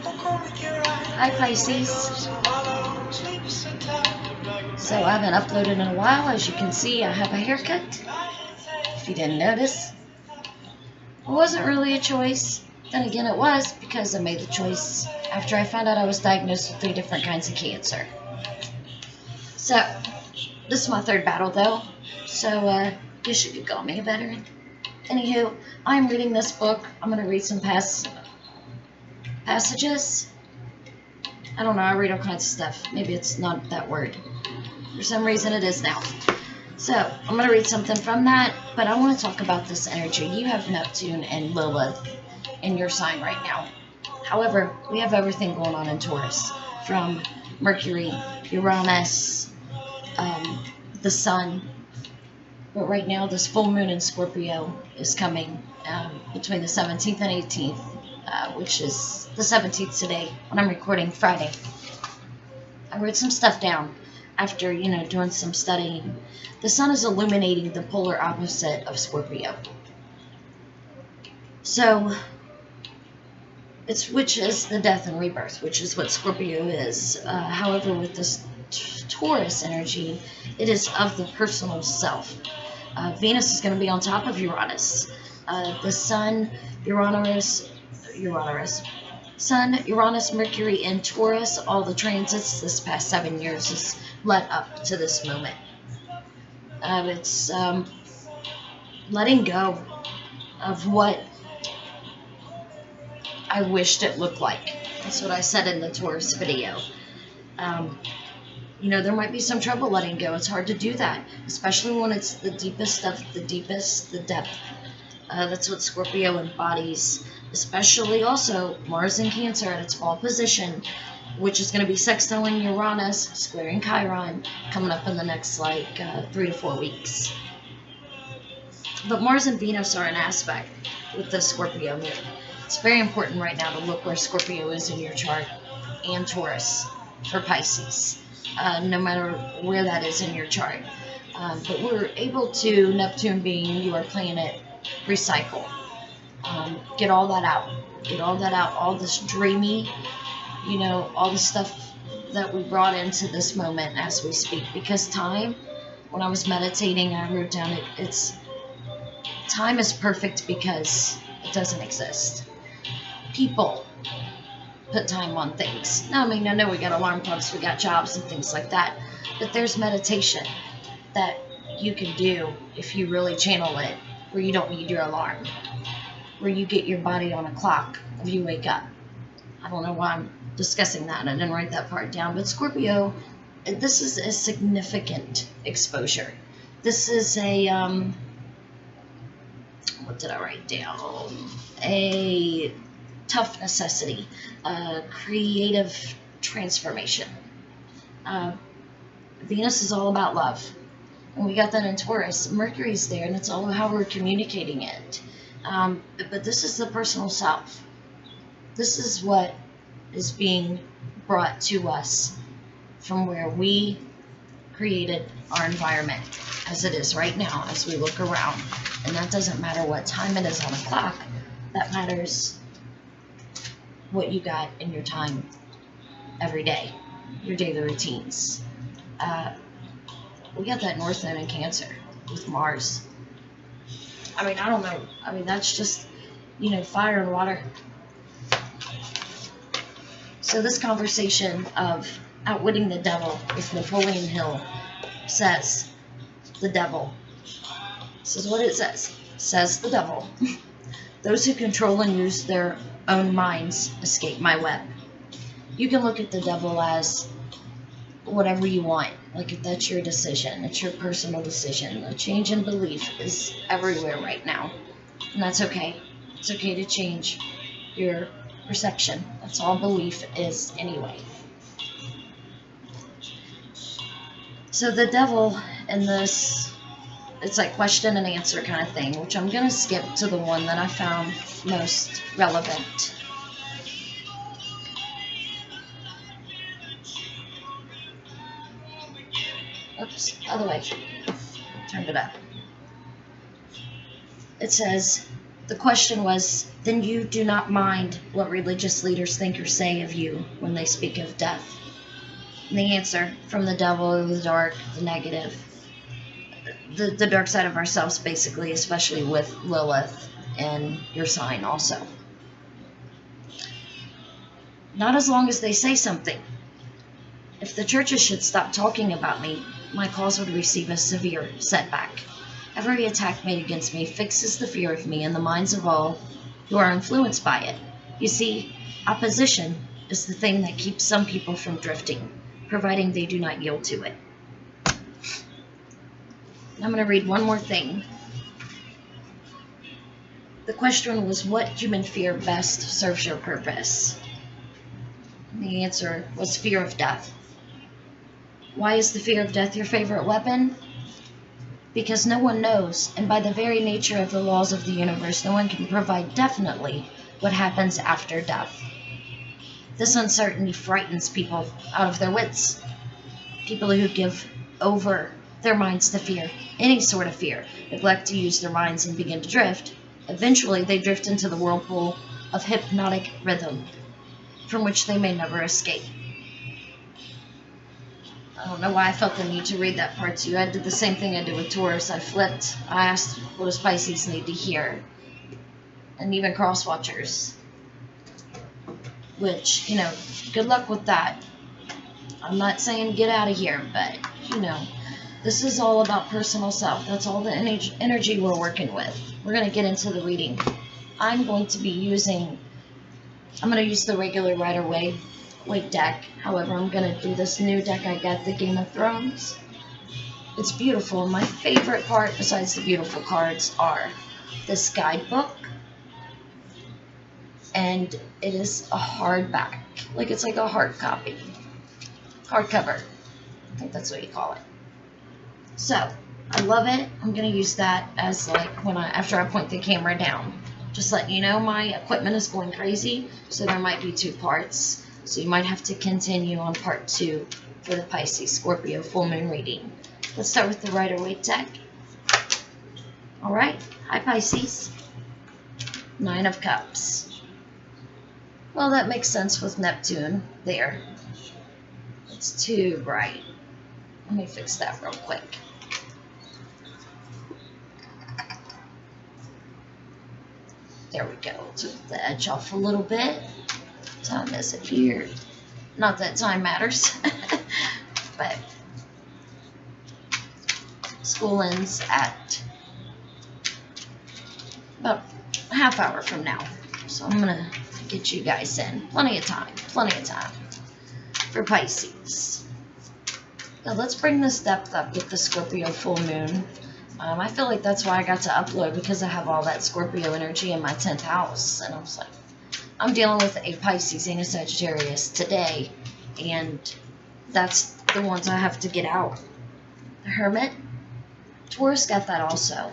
Hi Pisces. So I haven't uploaded in a while. As you can see, I have a haircut. If you didn't notice, it wasn't really a choice. Then again, it was because I made the choice after I found out I was diagnosed with 3 different kinds of cancer. So this is my 3rd battle though. So you should call me a veteran. Anywho, I'm reading this book. I'm going to read some passages. I don't know, I read all kinds of stuff. Maybe it's not that word. For some reason it is now. So, I'm going to read something from that, but I want to talk about this energy. You have Neptune and Lilith in your sign right now. However, we have everything going on in Taurus, from Mercury, Uranus, the Sun. But right now, this full moon in Scorpio is coming between the 17th and 18th. Which is the 17th today when I'm recording Friday. I wrote some stuff down after, doing some studying. The sun is illuminating the polar opposite of Scorpio. So, which is the death and rebirth, which is what Scorpio is. However, with this Taurus energy, it is of the personal self. Venus is going to be on top of Uranus. The sun, Sun, Uranus, Mercury, and Taurus, all the transits this past 7 years has led up to this moment. It's letting go of what I wished it looked like. That's what I said in the Taurus video. There might be some trouble letting go. It's hard to do that, especially when it's the deepest stuff, the depth. That's what Scorpio embodies, especially also Mars in Cancer at its fall position, which is going to be sextiling Uranus, squaring Chiron, coming up in the next 3 to 4 weeks. But Mars and Venus are an aspect with the Scorpio moon. It's very important right now to look where Scorpio is in your chart, and Taurus for Pisces, no matter where that is in your chart. But we're able to, Neptune being your planet, recycle. Get all that out. All this dreamy, all the stuff that we brought into this moment as we speak. Because time, when I was meditating, I wrote down time is perfect because it doesn't exist. People put time on things. Now, I know we got alarm clocks, we got jobs and things like that, but there's meditation that you can do if you really channel it, where you don't need your alarm, where you get your body on a clock if you wake up. I don't know why I'm discussing that. I didn't write that part down. But Scorpio, this is a significant exposure. This is a, what did I write down? A tough necessity, creative transformation. Venus is all about love. And we got that in Taurus. Mercury's there, and it's all how we're communicating it. But this is the personal self. This is what is being brought to us from where we created our environment as it is right now as we look around. And that doesn't matter what time it is on the clock. That matters what you got in your time every day, your daily routines. We got that North Node in Cancer with Mars. I don't know. That's just, fire and water. So this conversation of outwitting the devil with Napoleon Hill says, the devil. This is what it says. Says the devil. Those who control and use their own minds escape my web. You can look at the devil as whatever you want. Like, if that's your decision, it's your personal decision. A change in belief is everywhere right now, and that's okay. It's okay to change your perception. That's all belief is anyway. So the devil in this, it's like question and answer kind of thing, which I'm going to skip to the one that I found most relevant. Oops, other way. Turned it up. It says, The question was, then you do not mind what religious leaders think or say of you when they speak of death? And the answer, from the devil, the dark, the negative, the dark side of ourselves, basically, especially with Lilith and your sign also. Not as long as they say something. If the churches should stop talking about me, my cause would receive a severe setback. Every attack made against me fixes the fear of me in the minds of all who are influenced by it. You see, opposition is the thing that keeps some people from drifting, providing they do not yield to it. I'm going to read one more thing. The question was, what human fear best serves your purpose? And the answer was fear of death. Why is the fear of death your favorite weapon? Because no one knows, and by the very nature of the laws of the universe, no one can provide definitely what happens after death. This uncertainty frightens people out of their wits. People who give over their minds to fear, any sort of fear, neglect to use their minds and begin to drift. Eventually, they drift into the whirlpool of hypnotic rhythm, from which they may never escape. I don't know why I felt the need to read that part to you. I did the same thing I did with Taurus. I flipped. I asked, what does Pisces need to hear? And even cross watchers. Which, you know, good luck with that. I'm not saying get out of here, but, you know, this is all about personal self. That's all the energy we're working with. We're going to get into the reading. I'm going to use the regular Rider-Waite deck. However, I'm going to do this new deck I got, the Game of Thrones. It's beautiful. My favorite part, besides the beautiful cards, are this guidebook. And it is a hardback. Like, it's like a hard copy. Hardcover. I think that's what you call it. So, I love it. I'm going to use that as, like, after I point the camera down. Just letting you know, my equipment is going crazy, so there might be 2 parts. So you might have to continue on part 2 for the Pisces Scorpio full moon reading. Let's start with the Rider-Waite deck. Alright, hi Pisces. 9 of Cups. Well, that makes sense with Neptune there. It's too bright. Let me fix that real quick. There we go. Took the edge off a little bit. Time is it here? Not that time matters. But school ends at about a half hour from now. So I'm going to get you guys in. Plenty of time for Pisces. Now let's bring this depth up with the Scorpio full moon. I feel like that's why I got to upload, because I have all that Scorpio energy in my 10th house. And I was like, I'm dealing with a Pisces and a Sagittarius today, and that's the ones I have to get out. The Hermit. Taurus got that also.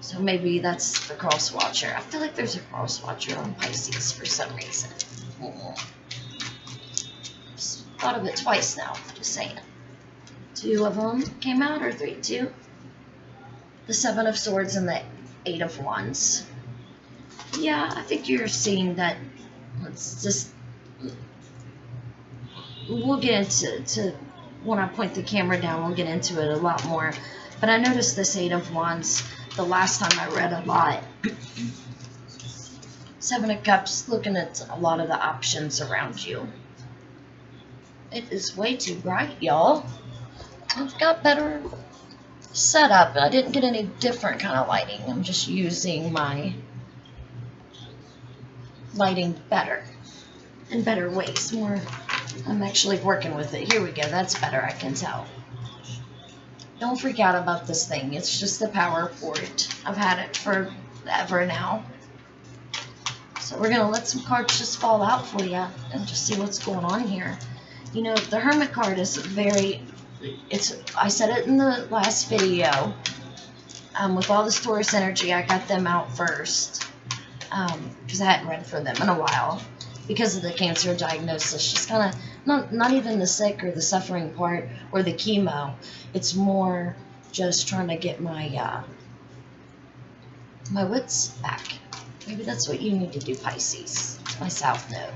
So maybe that's the cross watcher. I feel like there's a cross watcher on Pisces for some reason. Just thought of it twice now, just saying. 2 of them came out, or 3? 2? The 7 of Swords and the 8 of Wands. Yeah, I think you're seeing that. Let's just, we'll get into when I point the camera down, we'll get into it a lot more. But I noticed this 8 of Wands the last time I read a lot. 7 of Cups, looking at a lot of the options around you. It is way too bright, y'all. I've got better setup. I didn't get any different kind of lighting. I'm just using my lighting better, in better ways. I'm actually working with it. Here we go. That's better, I can tell. Don't freak out about this thing. It's just the power port. I've had it forever now. So we're going to let some cards just fall out for you and just see what's going on here. You know, the Hermit card is I said it in the last video. With all this Taurus energy, I got them out first. Because I hadn't read for them in a while. Because of the cancer diagnosis. Just kind of, not even the sick or the suffering part or the chemo. It's more just trying to get my my wits back. Maybe that's what you need to do, Pisces. It's my South Node.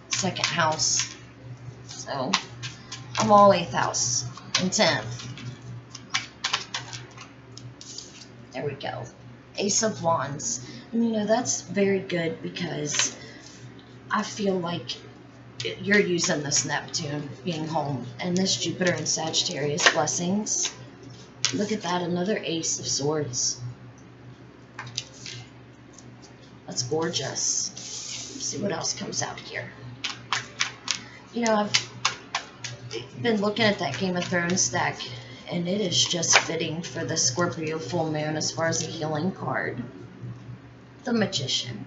Second house. So, I'm all 8th house and 10th. There we go. Ace of Wands. And you know, that's very good because I feel like you're using this Neptune being home and this Jupiter and Sagittarius blessings. Look at that, another Ace of Swords. That's gorgeous. Let's see what else comes out here. You know, I've been looking at that Game of Thrones deck, and it is just fitting for the Scorpio full moon as far as a healing card. The Magician.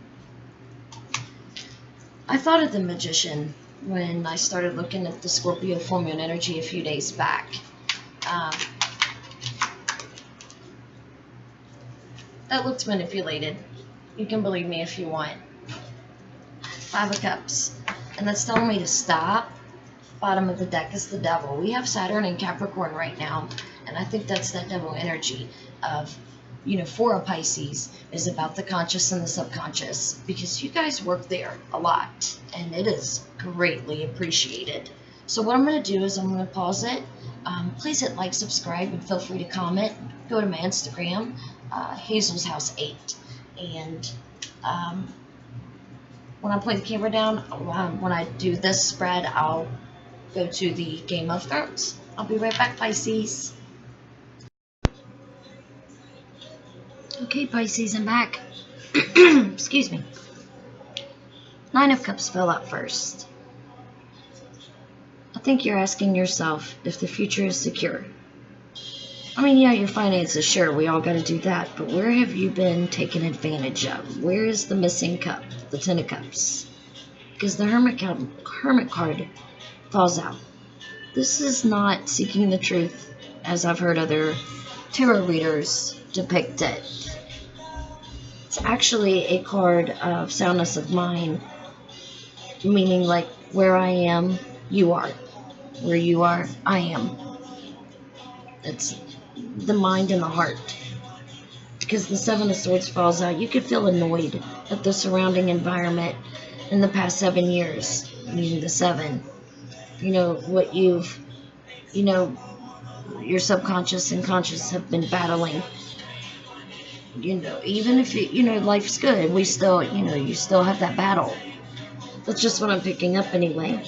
I thought of the Magician when I started looking at the Scorpio full moon energy a few days back. That looked manipulated. You can believe me if you want. 5 of Cups. And that's telling me to stop. Bottom of the deck is the Devil. We have Saturn in Capricorn right now. And I think that's that Devil energy of, you know, for a Pisces is about the conscious and the subconscious. Because you guys work there a lot. And it is greatly appreciated. So what I'm going to do is I'm going to pause it. Please hit like, subscribe, and feel free to comment. Go to my Instagram, Hazel's House 8. And when I play the camera down, when I do this spread, I'll go to the Game of Thrones. I'll be right back, Pisces. Okay, Pisces, I'm back. Excuse me. 9 of Cups fell out first. I think you're asking yourself if the future is secure. I mean, yeah, your finances, sure, we all got to do that, but where have you been taken advantage of? Where is the missing cup, the 10 of Cups? Because the Hermit card falls out. This is not seeking the truth, as I've heard other tarot readers depict it. It's actually a card of soundness of mind, meaning like where I am, you are. Where you are, I am. It's the mind and the heart. Because the 7 of Swords falls out, you could feel annoyed at the surrounding environment in the past 7 years, meaning the 7. You know, what you've, you know, your subconscious and conscious have been battling. You know, even if, you know, life's good, we still, you know, you still have that battle. That's just what I'm picking up anyway.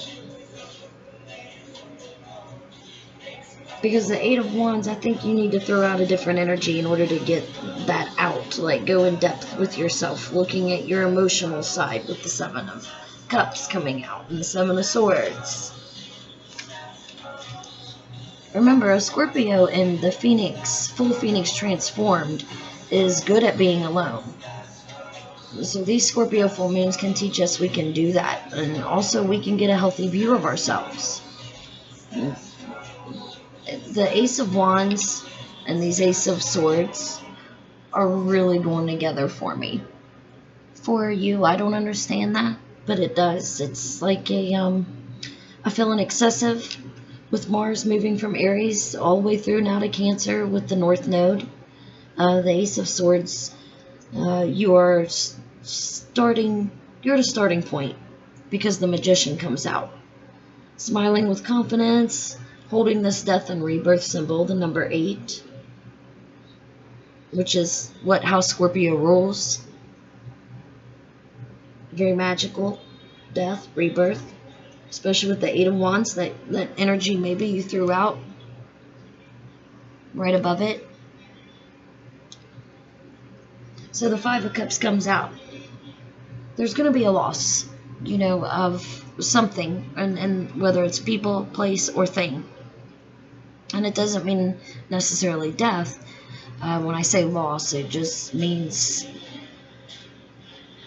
Because the 8 of Wands, I think you need to throw out a different energy in order to get that out. Like, go in depth with yourself, looking at your emotional side with the 7 of Cups coming out and the 7 of Swords. Remember, a Scorpio in the Phoenix, full Phoenix transformed, is good at being alone. So these Scorpio full moons can teach us we can do that. And also we can get a healthy view of ourselves. The Ace of Wands and these Ace of Swords are really going together for me. For you, I don't understand that, but it does. It's like I feel an excessive with Mars moving from Aries all the way through now to Cancer with the North Node. The Ace of Swords, you're at a starting point because the Magician comes out. Smiling with confidence, holding this death and rebirth symbol, the number 8, which is what House Scorpio rules. Very magical, death, rebirth, especially with the 8 of Wands, that energy maybe you threw out right above it. So the 5 of Cups comes out. There's going to be a loss, you know, of something, and whether it's people, place, or thing. And it doesn't mean necessarily death. When I say loss, it just means,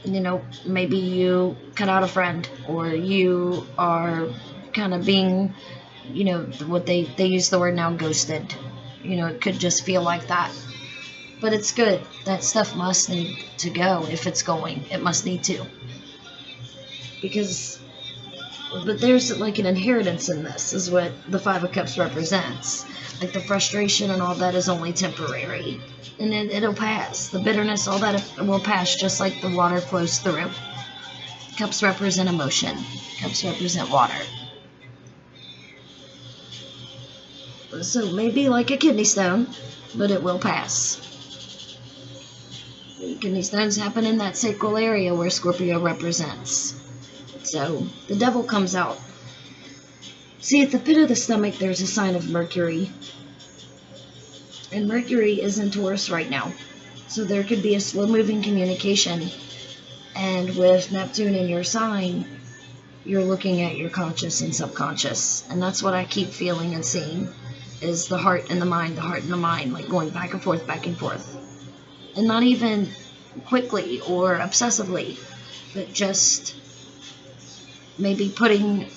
you know, maybe you cut out a friend, or you are kind of being, you know, what they use the word now, ghosted. You know, it could just feel like that. But it's good. That stuff must need to go. If it's going, it must need to. Because But there's like an inheritance in this, is what the Five of Cups represents. Like the frustration and all that is only temporary. And it'll pass. The bitterness, all that will pass just like the water flows through. Cups represent emotion. Cups represent water. So maybe like a kidney stone, but it will pass. Kidney stones happen in that sacral area where Scorpio represents. So the devil comes out. See, at the pit of the stomach, there's a sign of Mercury. And Mercury is in Taurus right now. So there could be a slow-moving communication. And with Neptune in your sign, you're looking at your conscious and subconscious. And that's what I keep feeling and seeing, is the heart and the mind, like going back and forth, back and forth. And not even quickly or obsessively, but just maybe putting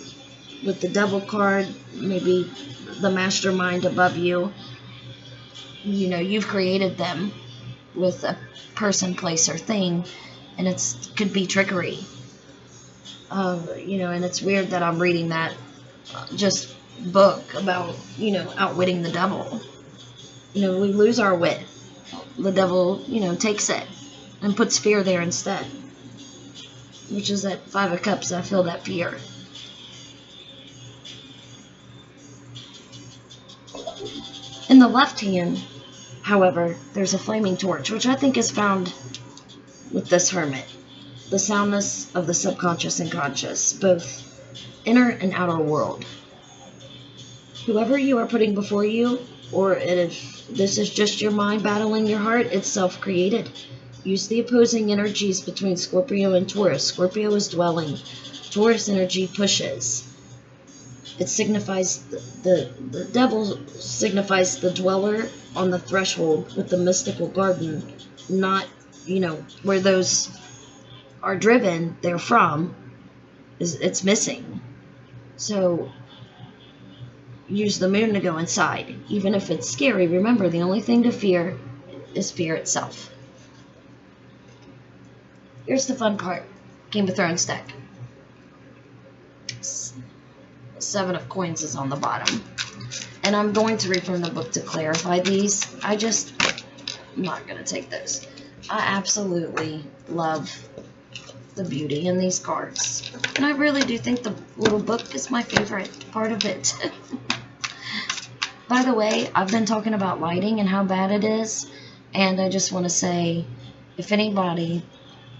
with the devil card, maybe the mastermind above you. You know, you've created them with a person, place, or thing, and it could be trickery. You know, and it's weird that I'm reading that just book about, you know, outwitting the devil. You know, we lose our wit. The devil, you know, takes it and puts fear there instead. Which is at Five of Cups, I feel that fear. In the left hand, however, there's a flaming torch, which I think is found with this hermit. The soundness of the subconscious and conscious, both inner and outer world. Whoever you are putting before you, or if this is just your mind battling your heart, it's self-created. Use the opposing energies between Scorpio and Taurus. Scorpio is dwelling. Taurus energy pushes. It signifies, the devil signifies the dweller on the threshold with the mystical garden, not, you know, where those are driven, they're from, it's missing. So use the moon to go inside. Even if it's scary, remember, the only thing to fear is fear itself. Here's the fun part. Game of Thrones deck. Seven of Coins is on the bottom. And I'm going to read from the book to clarify these. I'm not going to take those. I absolutely love the beauty in these cards. And I really do think the little book is my favorite part of it. By the way, I've been talking about lighting and how bad it is. And I just want to say, if anybody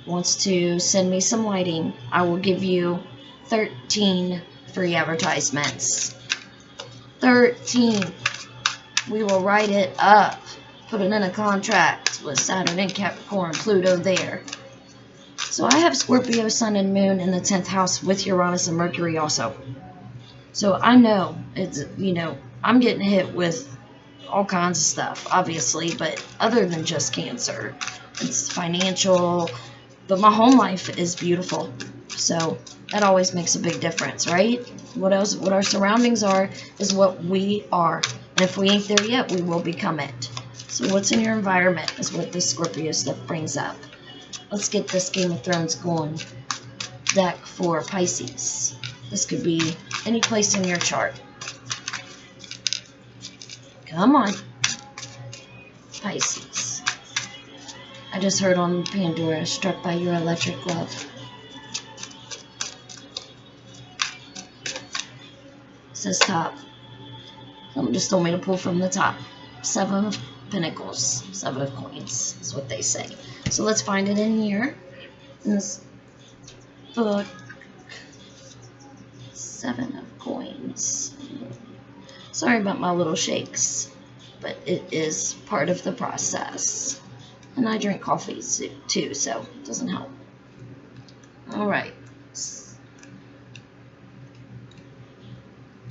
wants to send me some lighting, I will give you 13 free advertisements. 13. We will write it up. Put it in a contract with Saturn and Capricorn, Pluto there. So I have Scorpio, Sun, and Moon in the 10th house with Uranus and Mercury also. So I know, it's, you know, I'm getting hit with all kinds of stuff, obviously, but other than just Cancer. It's financial, but my home life is beautiful. So that always makes a big difference, right? What our surroundings are is what we are. And if we ain't there yet, we will become it. So what's in your environment is what this Scorpio stuff brings up. Let's get this Game of Thrones going. Deck for Pisces. This could be any place in your chart. Come on. Pisces. I just heard on Pandora, struck by your electric love. It says top. Someone just told me to pull from the top. 7 of Pentacles. 7 of Coins is what they say. So let's find it in here. In this book. 7 of Coins. Sorry about my little shakes, but it is part of the process. And I drink coffee too, so it doesn't help. Alright.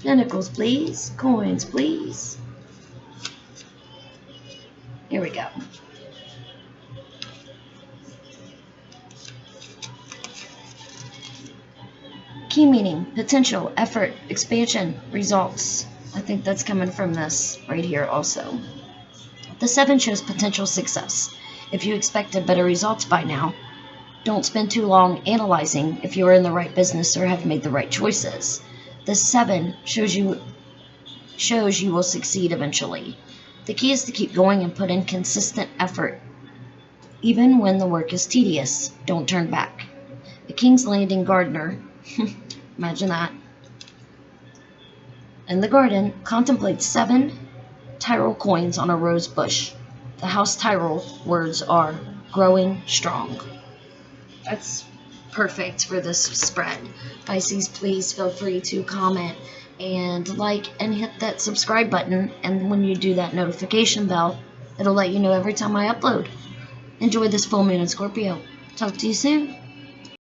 Pentacles, please. Coins, please. Here we go. Key meaning, potential, effort, expansion, results. I think that's coming from this right here also. The 7 shows potential success. If you expected better results by now, Don't spend too long analyzing if you are in the right business or have made the right choices. The 7 shows you will succeed eventually. The key is to keep going and put in consistent effort. Even when the work is tedious, don't turn back. The King's Landing gardener, imagine that, in the garden contemplates 7 Tyrol coins on a rose bush. The House Tyrol words are growing strong. That's perfect for this spread. Pisces, please feel free to comment and like and hit that subscribe button, and when you do that notification bell, it'll let you know every time I upload. Enjoy this full moon in Scorpio. Talk to you soon.